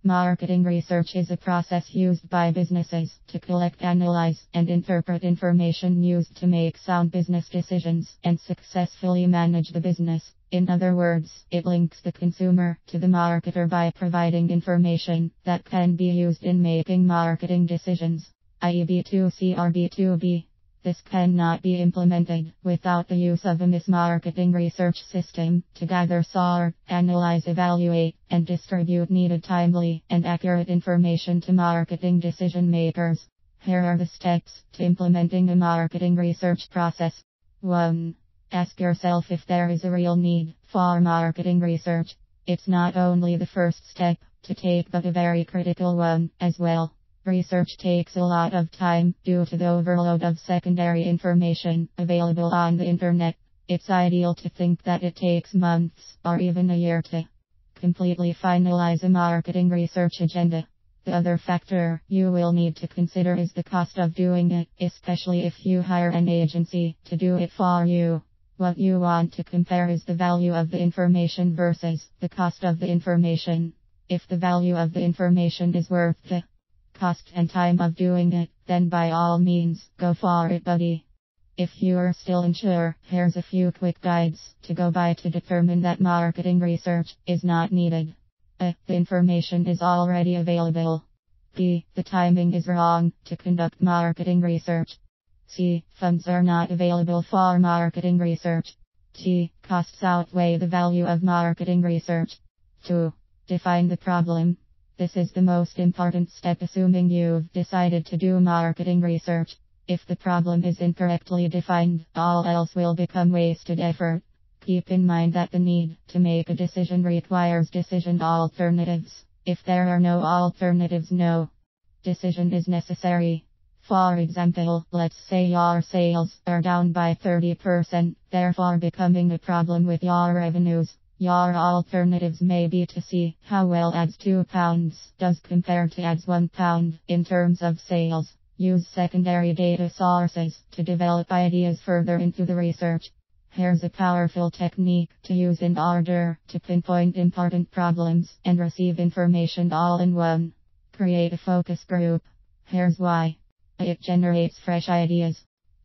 Marketing research is a process used by businesses to collect, analyze, and interpret information used to make sound business decisions and successfully manage the business. In other words, it links the consumer to the marketer by providing information that can be used in making marketing decisions, i.e. B2C or B2B. This cannot be implemented without the use of a marketing research system to gather, sort, analyze, evaluate, and distribute needed timely and accurate information to marketing decision makers. Here are the steps to implementing a marketing research process. 1. Ask yourself if there is a real need for marketing research. It's not only the first step to take, but a very critical one as well. Research takes a lot of time due to the overload of secondary information available on the internet. It's ideal to think that it takes months or even a year to completely finalize a marketing research agenda. The other factor you will need to consider is the cost of doing it, especially if you hire an agency to do it for you. What you want to compare is the value of the information versus the cost of the information. If the value of the information is worth the cost and time of doing it, then by all means, go for it, buddy. If you are still unsure, here's a few quick guides to go by to determine that marketing research is not needed. A. The information is already available. B. The timing is wrong to conduct marketing research. C. Funds are not available for marketing research. T. Costs outweigh the value of marketing research. 2. Define the problem. This is the most important step, assuming you've decided to do marketing research. If the problem is incorrectly defined, all else will become wasted effort. Keep in mind that the need to make a decision requires decision alternatives. If there are no alternatives, no decision is necessary. For example, let's say your sales are down by 30%, therefore becoming a problem with your revenues. Your alternatives may be to see how well ads £2 does compare to ads £1 in terms of sales. Use secondary data sources to develop ideas further into the research. Here's a powerful technique to use in order to pinpoint important problems and receive information all in one. Create a focus group. Here's why. It generates fresh ideas.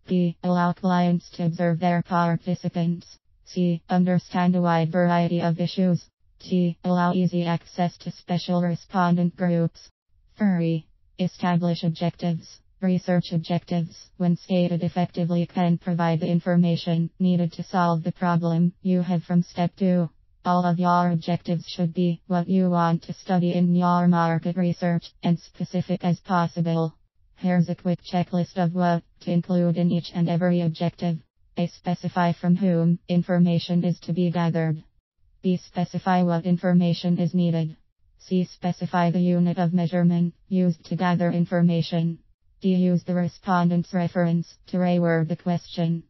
B. Allow clients to observe their participants. C. Understand a wide variety of issues. T. Allow easy access to special respondent groups. 3. Establish objectives. Research objectives, when stated effectively, can provide the information needed to solve the problem you have from step 2. All of your objectives should be what you want to study in your market research, and specific as possible. Here's a quick checklist of what to include in each and every objective. A. Specify from whom information is to be gathered. B. Specify what information is needed. C. Specify the unit of measurement used to gather information. D. Use the respondent's reference to reword the question.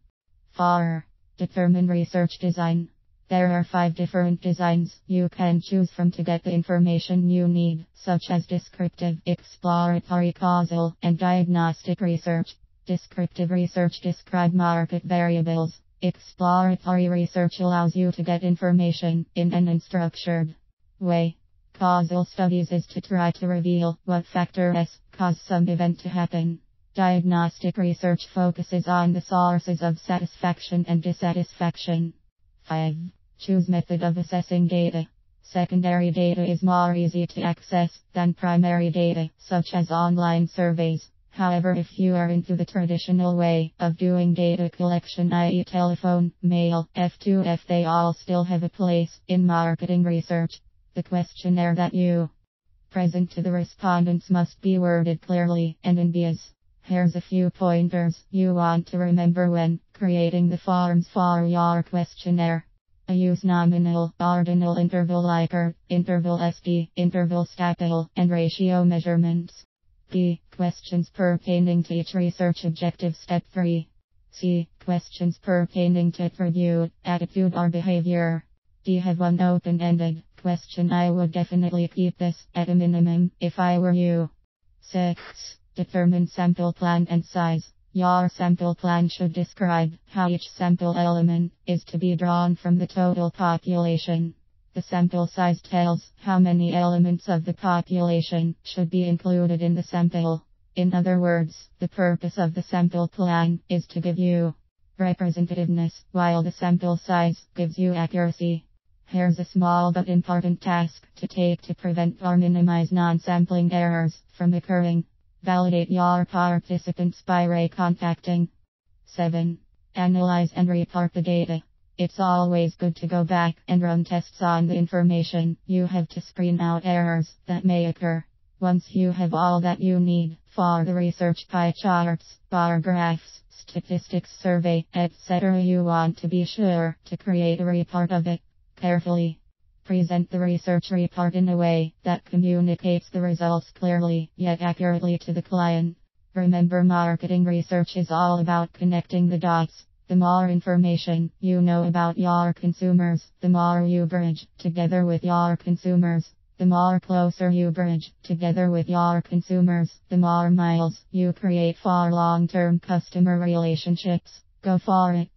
4. Determine research design. There are 5 different designs you can choose from to get the information you need, such as descriptive, exploratory, causal, and diagnostic research. Descriptive research describes market variables. Exploratory research allows you to get information in an unstructured way. Causal studies is to try to reveal what factors cause some event to happen. Diagnostic research focuses on the sources of satisfaction and dissatisfaction. 5. Choose method of assessing data. Secondary data is more easy to access than primary data, such as online surveys. However, if you are into the traditional way of doing data collection, i.e. telephone, mail, F2F, they all still have a place in marketing research. The questionnaire that you present to the respondents must be worded clearly and in BS. Here's a few pointers you want to remember when creating the forms for your questionnaire. Use nominal, ordinal interval Likert, interval SD, interval capital, and ratio measurements. B. Questions pertaining to each research objective. Step 3. C. Questions pertaining to attribute, attitude, or behavior. D. Have one open-ended question. I would definitely keep this at a minimum if I were you. 6. Determine sample plan and size. Your sample plan should describe how each sample element is to be drawn from the total population. The sample size tells how many elements of the population should be included in the sample. In other words, the purpose of the sample plan is to give you representativeness, while the sample size gives you accuracy. Here's a small but important task to take to prevent or minimize non-sampling errors from occurring. Validate your participants by recontacting. 7. Analyze and report the data. It's always good to go back and run tests on the information. You have to screen out errors that may occur. Once you have all that you need for the research pie charts, bar graphs, statistics survey, etc., you want to be sure to create a report of it. Carefully present the research report in a way that communicates the results clearly yet accurately to the client. Remember, marketing research is all about connecting the dots. The more information you know about your consumers, the more you bridge together with your consumers. The more closer you bridge together with your consumers, the more miles you create for long-term customer relationships. Go for it.